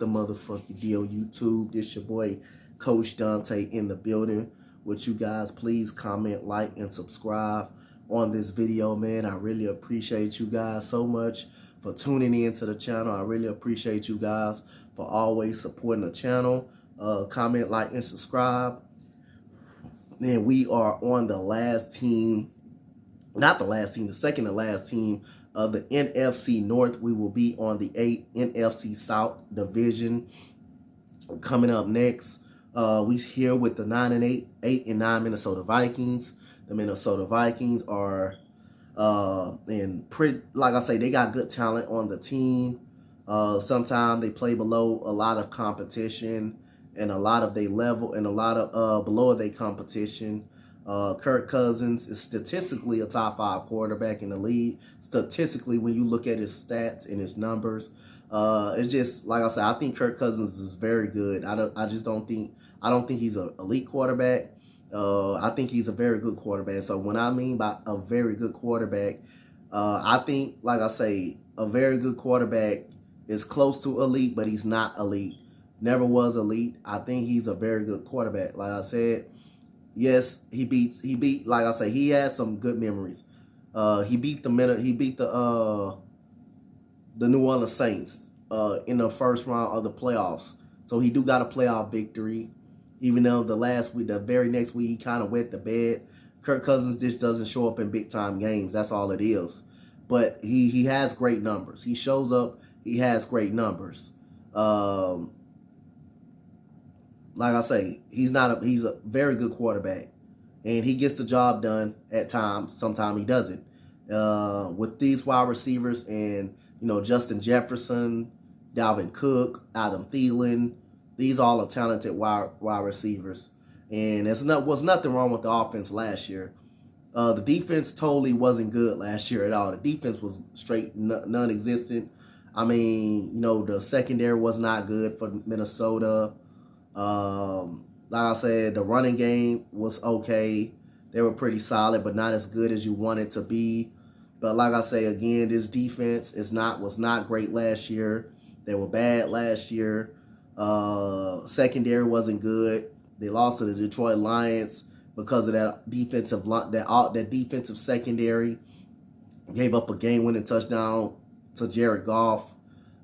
the motherfucking deal, YouTube? This your boy, Coach Dante, in the building. Would you guys please comment, like, and subscribe on this video, man? I really appreciate you guys so much for tuning in to the channel. I really appreciate you guys for always supporting the channel. Comment, like, and subscribe. And we are on the last team, not the last team, the second to last team of the NFC North. We will be on the NFC South division coming up next. We here with the 9-8, 8-9 Minnesota Vikings. The Minnesota Vikings are like I say, they got good talent on the team. Sometimes they play below a lot of competition and a lot of their level and a lot of below their competition. Kirk Cousins is statistically a top 5 quarterback in the league. Statistically, when you look at his stats and his numbers, it's just like I said. I think Kirk Cousins is very good. I don't think he's an elite quarterback. I think he's a very good quarterback. So when I mean by a very good quarterback, I think, like I say, a very good quarterback is close to elite, but he's not elite. Never was elite. I think he's a very good quarterback. Like I said. Yes, he beat. Like I say, he has some good memories. He beat the New Orleans Saints in the first round of the playoffs. So he do got a playoff victory. Even though the very next week, he kind of wet the bed. Kirk Cousins just doesn't show up in big time games. That's all it is. But he has great numbers. He shows up. He has great numbers. Like I say, he's a very good quarterback, and he gets the job done at times. Sometimes he doesn't. With these wide receivers and Justin Jefferson, Dalvin Cook, Adam Thielen, these all are talented wide receivers, and was nothing wrong with the offense last year. The defense totally wasn't good last year at all. The defense was straight non-existent. I mean, the secondary was not good for Minnesota. Like I said, the running game was okay. They were pretty solid, but not as good as you want it to be. But like I say again, this defense was not great last year. They were bad last year. Secondary wasn't good. They lost to the Detroit Lions because of that defensive secondary. Gave up a game-winning touchdown to Jared Goff.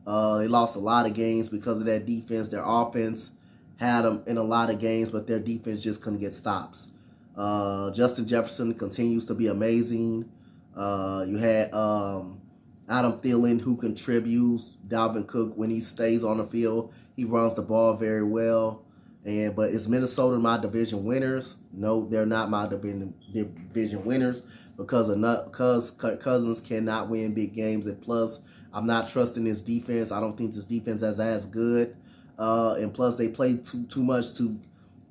They lost a lot of games because of that defense. Their offense had them in a lot of games, but their defense just couldn't get stops. Justin Jefferson continues to be amazing. You had Adam Thielen, who contributes. Dalvin Cook, when he stays on the field, he runs the ball very well. But is Minnesota my division winners? No, they're not my division winners because Cousins cannot win big games. And plus, I'm not trusting his defense. I don't think this defense is as good. And plus, they play too much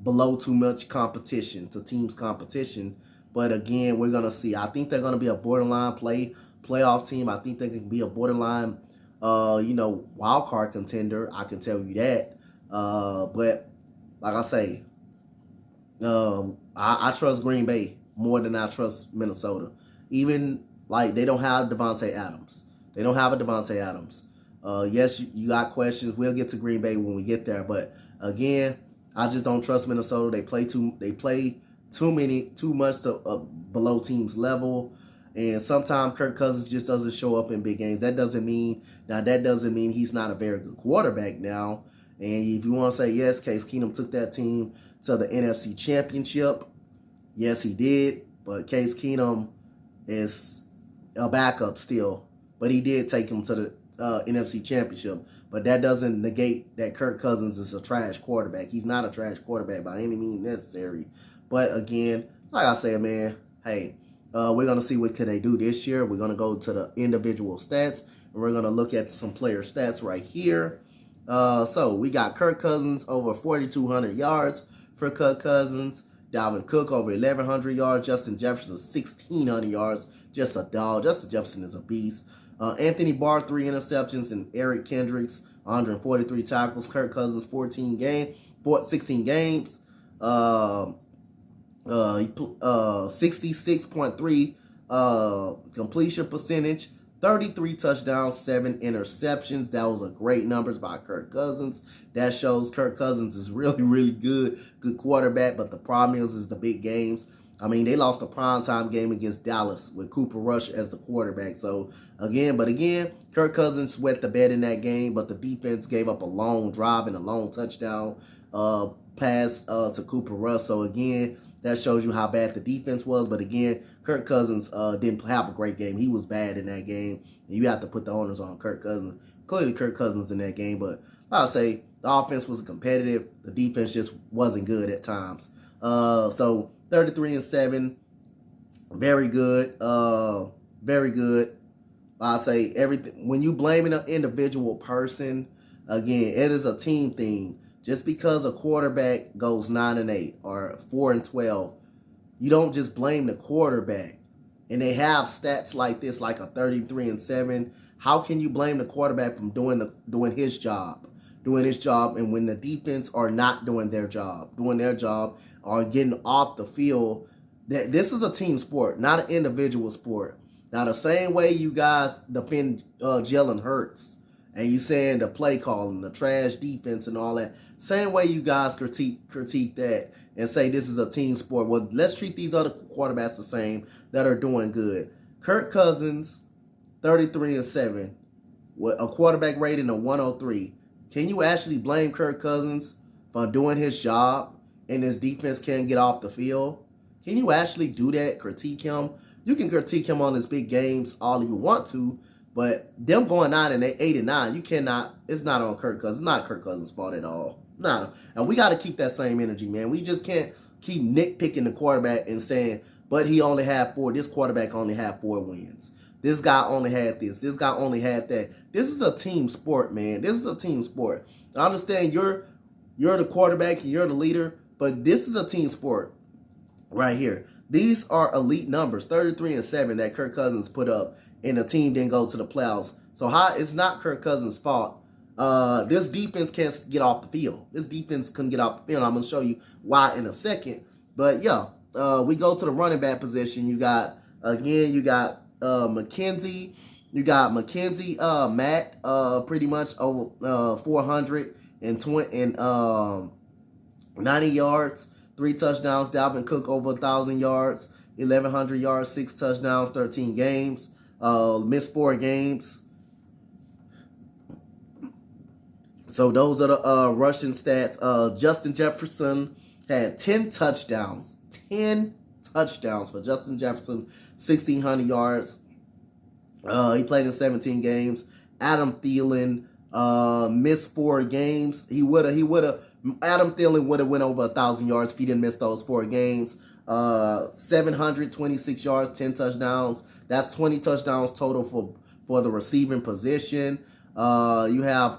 below too much competition, to teams' competition. But again, we're gonna see. I think they're gonna be a borderline playoff team. I think they can be a borderline, wild card contender. I can tell you that. But like I say, I trust Green Bay more than I trust Minnesota. Even like they don't have Devontae Adams. They don't have a Devontae Adams. Yes, you got questions. We'll get to Green Bay when we get there. But again, I just don't trust Minnesota. They play too much to below teams' level. And sometimes Kirk Cousins just doesn't show up in big games. That doesn't mean he's not a very good quarterback now. And if you want to say, yes, Case Keenum took that team to the NFC Championship. Yes, he did. But Case Keenum is a backup still. But he did take him to the NFC Championship. But that doesn't negate that Kirk Cousins is a trash quarterback. He's not a trash quarterback by any means necessary. But again, like I said, man, hey, we're going to see what can they do this year. We're going to go to the individual stats. And we're going to look at some player stats right here. So we got Kirk Cousins over 4,200 yards for Kirk Cousins. Dalvin Cook over 1,100 yards. Justin Jefferson 1,600 yards. Just a dog. Justin Jefferson is a beast. Anthony Barr 3 interceptions, and Eric Kendricks 143 tackles. Kirk Cousins 16 games. 66.3 completion percentage, 33 touchdowns, 7 interceptions. That was a great numbers by Kirk Cousins. That shows Kirk Cousins is really, really good quarterback. But the problem is the big games. I mean, they lost a primetime game against Dallas with Cooper Rush as the quarterback. So, again, Kirk Cousins sweat the bed in that game, but the defense gave up a long drive and a long touchdown pass to Cooper Rush. So, again, that shows you how bad the defense was. But, again, Kirk Cousins didn't have a great game. He was bad in that game. And you have to put the owners on Kirk Cousins. Clearly, Kirk Cousins in that game. But I'll say the offense was competitive. The defense just wasn't good at times. So 33-7, very good, very good. I say everything. When you blaming an individual person, again, it is a team thing. Just because a quarterback goes 9-8 or 4-12, you don't just blame the quarterback. And they have stats like this, like a 33-7. How can you blame the quarterback from doing his job? And when the defense are not doing their job or getting off the field, this is a team sport, not an individual sport. Now, the same way you guys defend Jalen Hurts and you saying the play calling, the trash defense and all that, same way you guys critique that and say this is a team sport. Well, let's treat these other quarterbacks the same that are doing good. Kirk Cousins, 33-7, with a quarterback rating of 103. Can you actually blame Kirk Cousins for doing his job and his defense can't get off the field? Can you actually do that? Critique him? You can critique him on his big games all you want to, but them going 8-9, you cannot. It's not on Kirk Cousins. It's not Kirk Cousins' fault at all. No, and we got to keep that same energy, man. We just can't keep nitpicking the quarterback and saying, but he only had 4. This quarterback only had 4 wins. This guy only had this. This guy only had that. This is a team sport, man. This is a team sport. I understand you're the quarterback and you're the leader, but this is a team sport right here. These are elite numbers, 33-7 that Kirk Cousins put up, and the team didn't go to the playoffs. So it's not Kirk Cousins' fault. This defense can't get off the field. This defense couldn't get off the field. I'm going to show you why in a second. But, yeah, we go to the running back position. You got McKenzie. You got McKenzie, Matt, pretty much over 420 and 90 yards, 3 touchdowns. Dalvin Cook over 1,000 yards, 1,100 yards, 6 touchdowns, 13 games. Missed 4 games. So those are the rushing stats. Justin Jefferson had 10 touchdowns. 10 touchdowns for Justin Jefferson, 1,600 yards. He played in 17 games. Adam Thielen missed 4 games. Adam Thielen would have went over 1,000 yards if he didn't miss those 4 games. 726 yards, 10 touchdowns. That's 20 touchdowns total for the receiving position. You had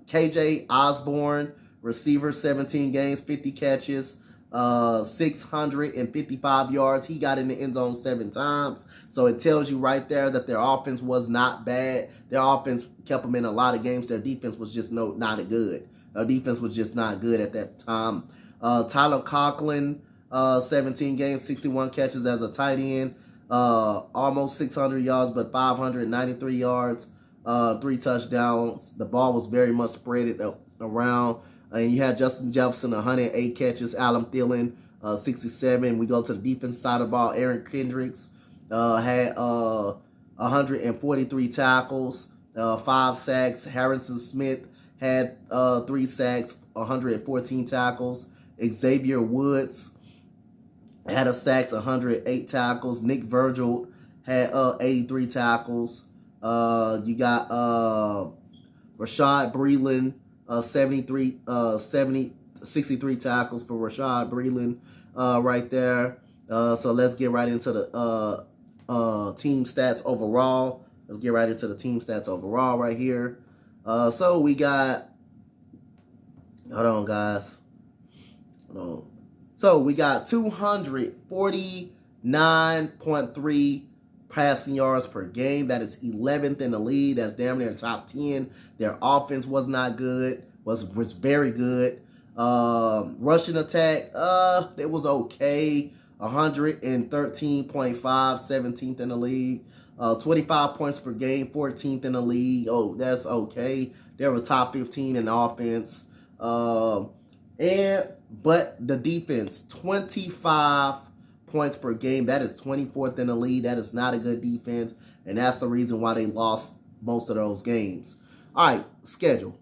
KJ Osborne, receiver, 17 games, 50 catches, 655 yards. He got in the end zone 7 times. So it tells you right there that their offense was not bad. Their offense kept them in a lot of games. Their defense was just not good. Their defense was just not good at that time. Tyler Conklin, 17 games, 61 catches as a tight end. Almost 600 yards, but 593 yards, 3 touchdowns. The ball was very much spread around. And you had Justin Jefferson, 108 catches. Adam Thielen, 67. We go to the defense side of the ball. Aaron Kendricks had 143 tackles, 5 sacks. Harrison Smith had 3 sacks, 114 tackles. Xavier Woods had a sacks, 108 tackles. Nick Virgil had 83 tackles. You got Rashad Breeland, 63 tackles for Rashad Breeland right there. So let's get right into the team stats overall. Let's get right into the team stats overall right here. So we got, hold on, guys. Hold on. So we got 249.3 passing yards per game. That is 11th in the league. That's damn near top 10. Their offense was not good. Was very good. Rushing attack, it was okay. 113.5, 17th in the league. 25 points per game, 14th in the league. Oh, that's okay. They were top 15 in offense. But the defense, 25 points per game. That is 24th in the league. That is not a good defense, and that's the reason why they lost most of those games. All right, schedule.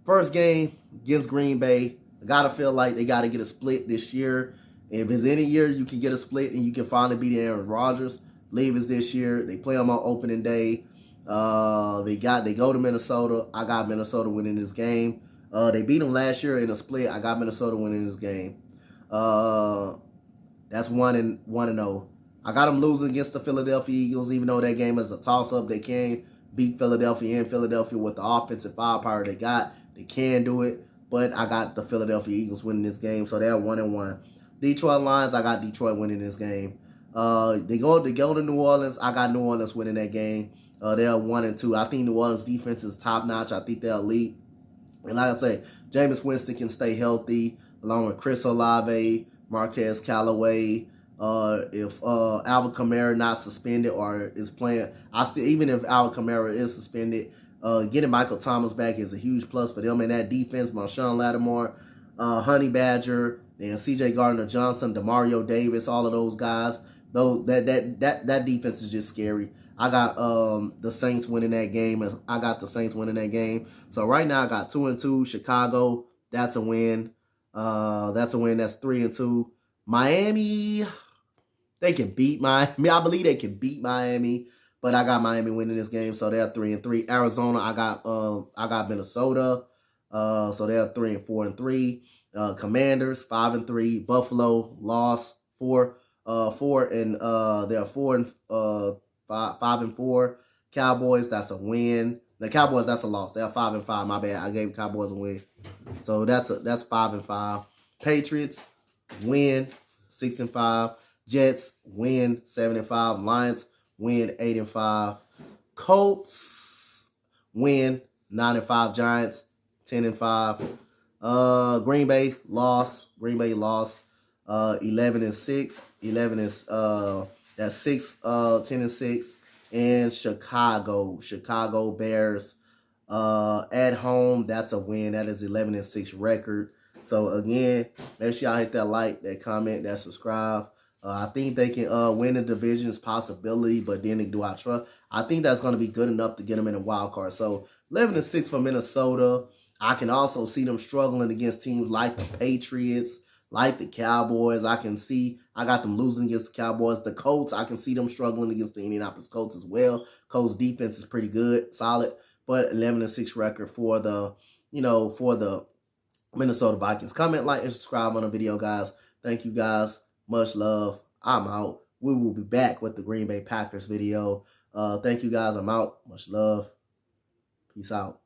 First game against Green Bay. I gotta feel like they gotta get a split this year. If it's any year you can get a split and you can finally beat Aaron Rodgers, believe it's this year. They play them on opening day. They go to Minnesota. I got Minnesota winning this game. They beat them last year in a split. I got Minnesota winning this game. That's 1-0. I got them losing against the Philadelphia Eagles, even though that game is a toss-up. They can beat Philadelphia in Philadelphia with the offensive firepower they got. They can do it, but I got the Philadelphia Eagles winning this game, so they're 1-1. Detroit Lions, I got Detroit winning this game. They go to New Orleans. I got New Orleans winning that game. They're 1-2. I think New Orleans defense is top notch. I think they're elite. And like I say, Jameis Winston can stay healthy along with Chris Olave, Marquez Callaway. If Alvin Kamara not suspended or is playing, even if Alvin Kamara is suspended, getting Michael Thomas back is a huge plus for them in that defense. Marshawn Lattimore, Honey Badger, and C.J. Gardner-Johnson, Demario Davis, all of those guys. That defense is just scary. I got the Saints winning that game. So right now I got 2-2. Chicago, that's a win. That's 3-2. Miami, they can beat Miami. I believe they can beat Miami, but I got Miami winning this game, so they're 3-3. Arizona, I got Minnesota, so they're 3-4-3. Commanders 5-3. Buffalo lost 4 and they're 5-4. Cowboys, that's a win. The Cowboys, that's a loss. They're 5-5. My bad. I gave Cowboys a win, so that's 5-5. Patriots win 6-5. Jets win 7-5. Lions win 8-5. Colts win 9-5. Giants 10-5. Green Bay lost. 11-6. 11 is that's 10-6. And Chicago Bears at home, that's a win. That is 11-6 record. So again, make sure y'all hit that like, that comment, that subscribe. I think they can win the division is possibility, but then do I trust? I think that's going to be good enough to get them in a wild card. So 11-6 for Minnesota. I can also see them struggling against teams like the Patriots, like the Cowboys. I got them losing against the Cowboys. The Colts, I can see them struggling against the Indianapolis Colts as well. Colts defense is pretty good, solid, but 11-6 record for the Minnesota Vikings. Comment, like, and subscribe on the video, guys. Thank you, guys. Much love. I'm out. We will be back with the Green Bay Packers video. Thank you, guys. I'm out. Much love. Peace out.